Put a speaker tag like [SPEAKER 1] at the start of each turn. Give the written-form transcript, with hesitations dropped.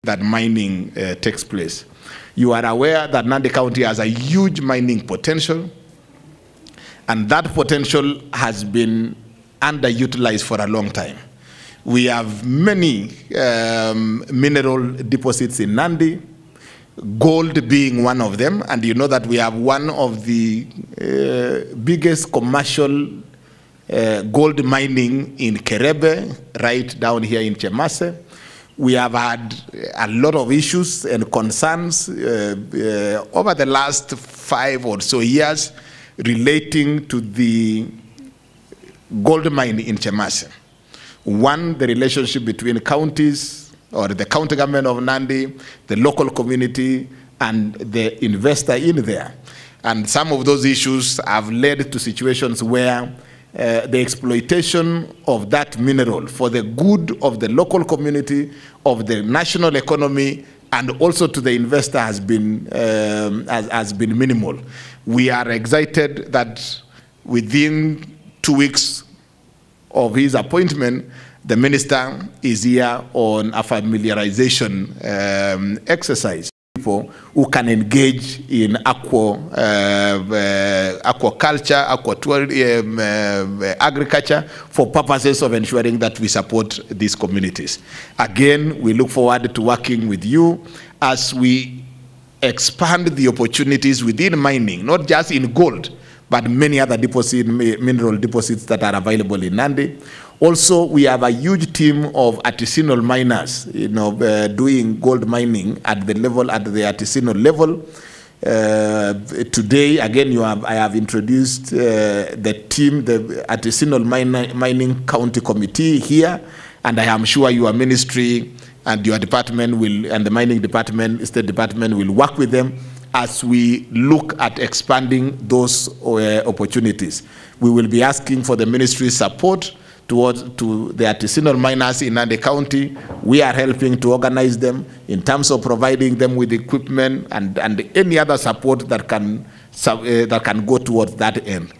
[SPEAKER 1] that mining takes place. You are aware that Nandi County has a huge mining potential, and that potential has been underutilized for a long time. We have many mineral deposits in Nandi, gold being one of them, and you know that we have one of the biggest commercial gold mining in Kerebe, right down here in Chemase. We have had a lot of issues and concerns over the last 5 or so years relating to the gold mine in Chemase. One, the relationship between counties, or the county government of Nandi, the local community, and the investor in there. And some of those issues have led to situations where the exploitation of that mineral for the good of the local community, of the national economy, and also to the investor has been minimal. We are excited that within 2 weeks of his appointment, the minister is here on a familiarization exercise. People who can engage in aquaculture, agriculture, for purposes of ensuring that we support these communities. Again, we look forward to working with you as we expand the opportunities within mining, not just in gold, but many other mineral deposits that are available in Nandi. Also, we have a huge team of artisanal miners, doing gold mining at the artisanal level. Today, again, I have introduced the team, the Artisanal Mining County Committee here, and I am sure your ministry and your department and the mining department, state department, will work with them as we look at expanding those opportunities. We will be asking for the ministry's support to the artisanal miners in Nandi County. We are helping to organize them in terms of providing them with equipment and any other support that can go towards that end.